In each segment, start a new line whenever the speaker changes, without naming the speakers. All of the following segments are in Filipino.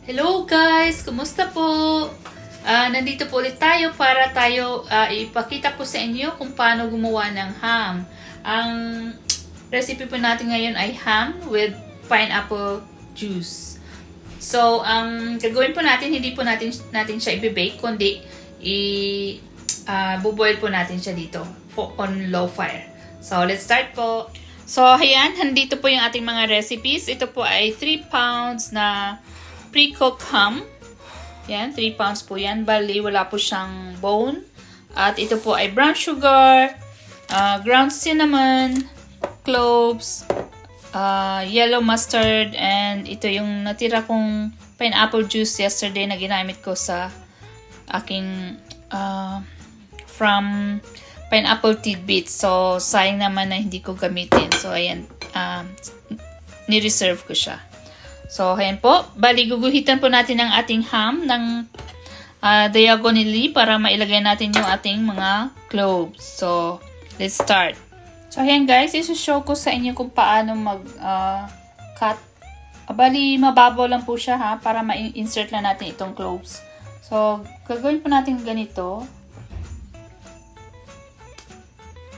Hello guys! Kumusta po? Nandito po ulit tayo para tayo ipakita po sa inyo kung paano gumawa ng ham. Ang recipe po natin ngayon ay ham with pineapple juice. So, ang gagawin po natin, hindi po natin siya i-bake, kundi buboil po natin siya dito on low fire. So, let's start po. So, ayan, nandito po yung ating mga recipes. Ito po ay 3 pounds na pre-cooked ham. Yan, 3 pounds po yan. Bali, wala po siyang bone. At ito po ay brown sugar, ground cinnamon, cloves, yellow mustard, and ito yung natira kong pineapple juice yesterday na ginamit ko sa aking from pineapple tidbits. So, sayang naman na hindi ko gamitin. So, ayan, ni-reserve ko siya. So, ayan po. Bali, guguhitan po natin ang ating ham ng diagonally para mailagay natin yung ating mga cloves. So, let's start. So, ayan guys, isushow ko sa inyo kung paano mag-cut. Bali, mababaw lang po siya ha, para ma-insert lang natin itong cloves. So, gagawin po natin ganito.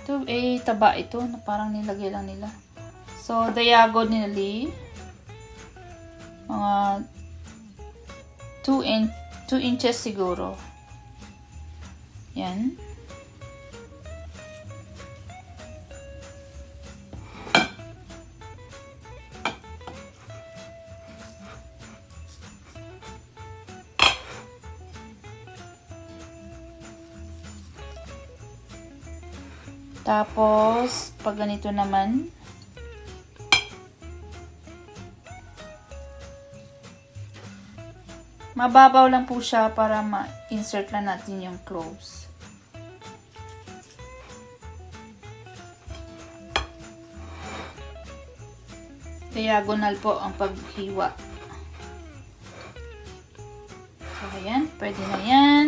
Ito, taba ito, na parang nilagay lang nila. So, diagonally, mga 2 inches siguro. Yan. Tapos, pag ganito naman, mababaw lang po siya para ma-insert lang natin yung cloves. Diagonal po ang paghiwa. So, ayan. Pwede na yan.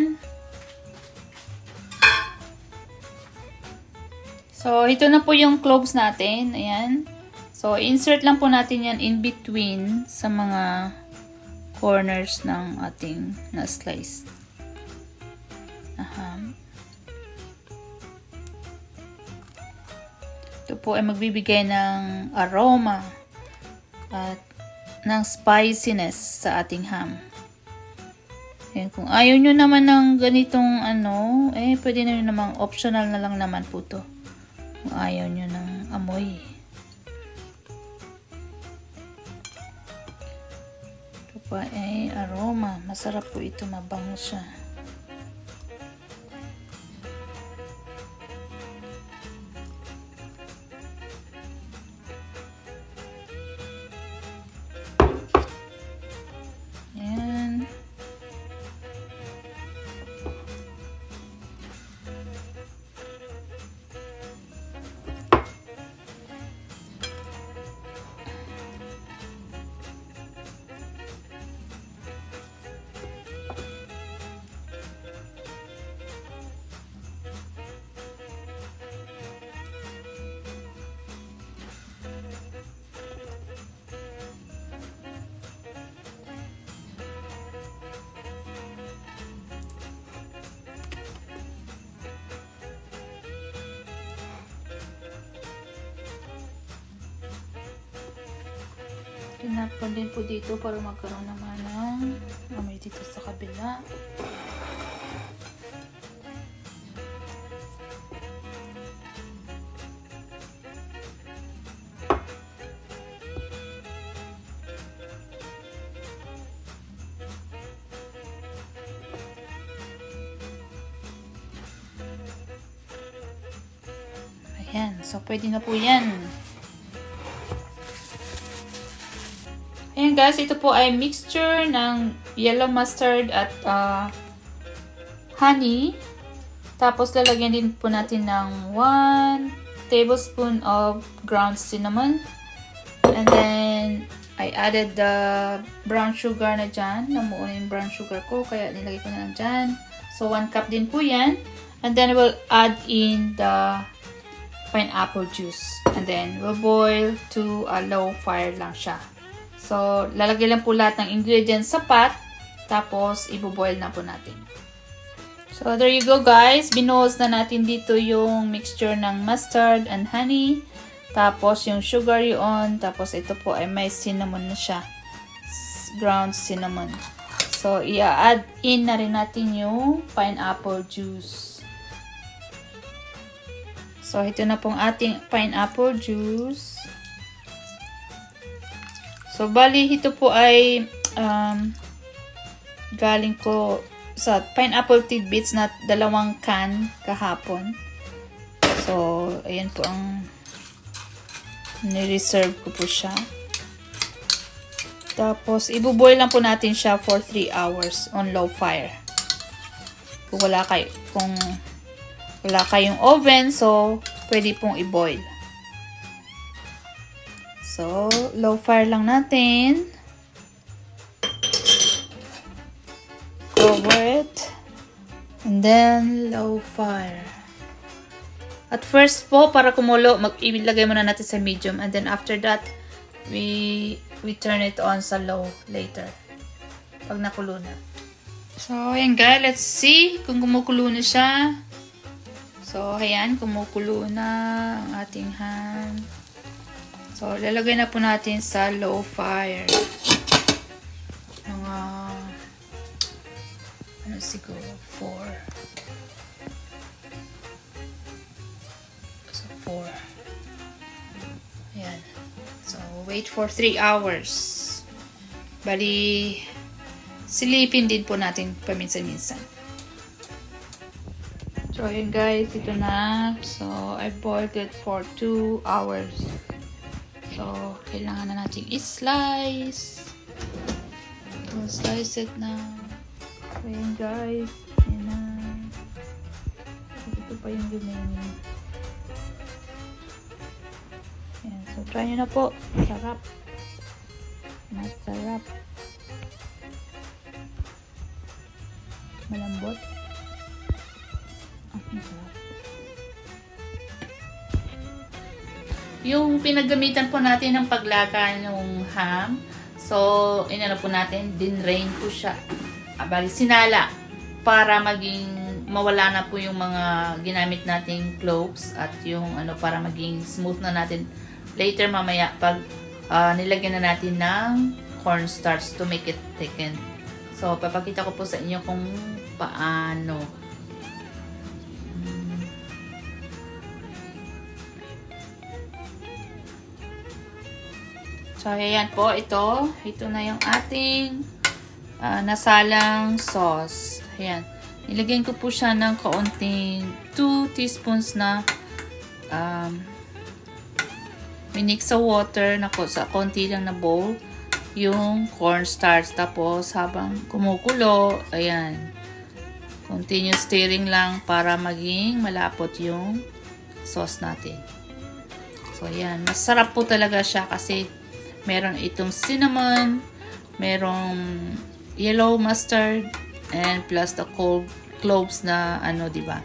So, ito na po yung cloves natin. Ayan. So, insert lang po natin yan in between sa mga corners ng ating na-slice. Ito po ay magbibigay ng aroma at ng spiciness sa ating ham. Ayan, kung ayaw nyo naman ng ganitong pwede na namang optional na lang naman po to. Kung ayaw nyo ng amoy. Pa ay aroma. Masarap po ito, mabango siya. Yan. Tinapon din po dito para magkaroon naman ng amoy dito sa kabila. Ayan. So, pwede na po yan. Ayan guys, ito po ay mixture ng yellow mustard at honey. Tapos lalagyan din po natin ng 1 tablespoon of ground cinnamon. And then, I added the brown sugar na dyan. Namuo na yung brown sugar ko, kaya nilagay ko na lang dyan. So, 1 cup din po yan. And then, we'll add in the pineapple juice. And then, we'll boil to a low fire lang siya. So, lalagay lang po lahat ng ingredients sa pot. Tapos, iboboil na po natin. So, there you go guys. Binuhos na natin dito yung mixture ng mustard and honey. Tapos, yung sugar yun. Tapos, ito po ay may cinnamon na siya. Ground cinnamon. So, i-add in na rin natin yung pineapple juice. So, ito na pong ating pineapple juice. So, bali, ito po ay galing ko sa pineapple tidbits na 2 can kahapon. So, ayan po ang ni-reserve ko po siya. Tapos, ibuboil lang po natin siya for 3 hours on low fire. Kung wala kayong oven, so, pwede pong i-boil. So, low fire lang natin. Cover it. And then, low fire. At first po, para kumulo, ilagay muna natin sa medium. And then, after that, we turn it on sa low later. Pag nakulo na. So, ayan guys. Let's see kung kumukulo na siya. So, ayan. Kumukulo na ang ating ham. So, lalagay na po natin sa low fire. Mga, siguro, 4. So, 4. Ayan. So, wait for 3 hours. Bali, silipin din po natin paminsan-minsan. So, ayan guys. Ito na. So, I boiled it for 2 hours. So, kailangan na natin i-slice. So, slice it na. Ayan guys. Ayan na. Ito pa yung remaining. Ayan. So, try nyo na po. Sarap. Masarap. Malambot. Masarap. Yung pinagamitan po natin ng paglaga ng ham, so, inano po natin, dinrain po siya. Bali, sinala para mawala na po yung mga ginamit nating cloves at yung para maging smooth na natin later mamaya pag nilagyan na natin ng cornstarch to make it thicken. So, papakita ko po sa inyo kung paano. So, ayan po, ito na yung ating nasalang sauce. Ayan. Nilagyan ko po siya ng kaunting 2 teaspoons na minix sa water na sa konti lang na bowl yung cornstarch. Tapos, habang kumukulo, ayan, continuous stirring lang para maging malapot yung sauce natin. So, ayan. Masarap po talaga siya kasi meron itong cinnamon, merong yellow mustard, and plus the cloves na diba?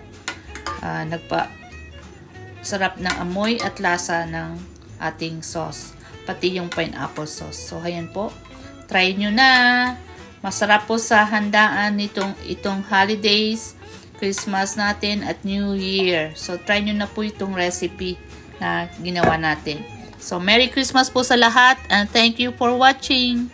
Sarap ng amoy at lasa ng ating sauce. Pati yung pineapple sauce. So, ayan po. Try nyo na. Masarap po sa handaan itong holidays, Christmas natin at New Year. So, try nyo na po itong recipe na ginawa natin. So, Merry Christmas po sa lahat and thank you for watching.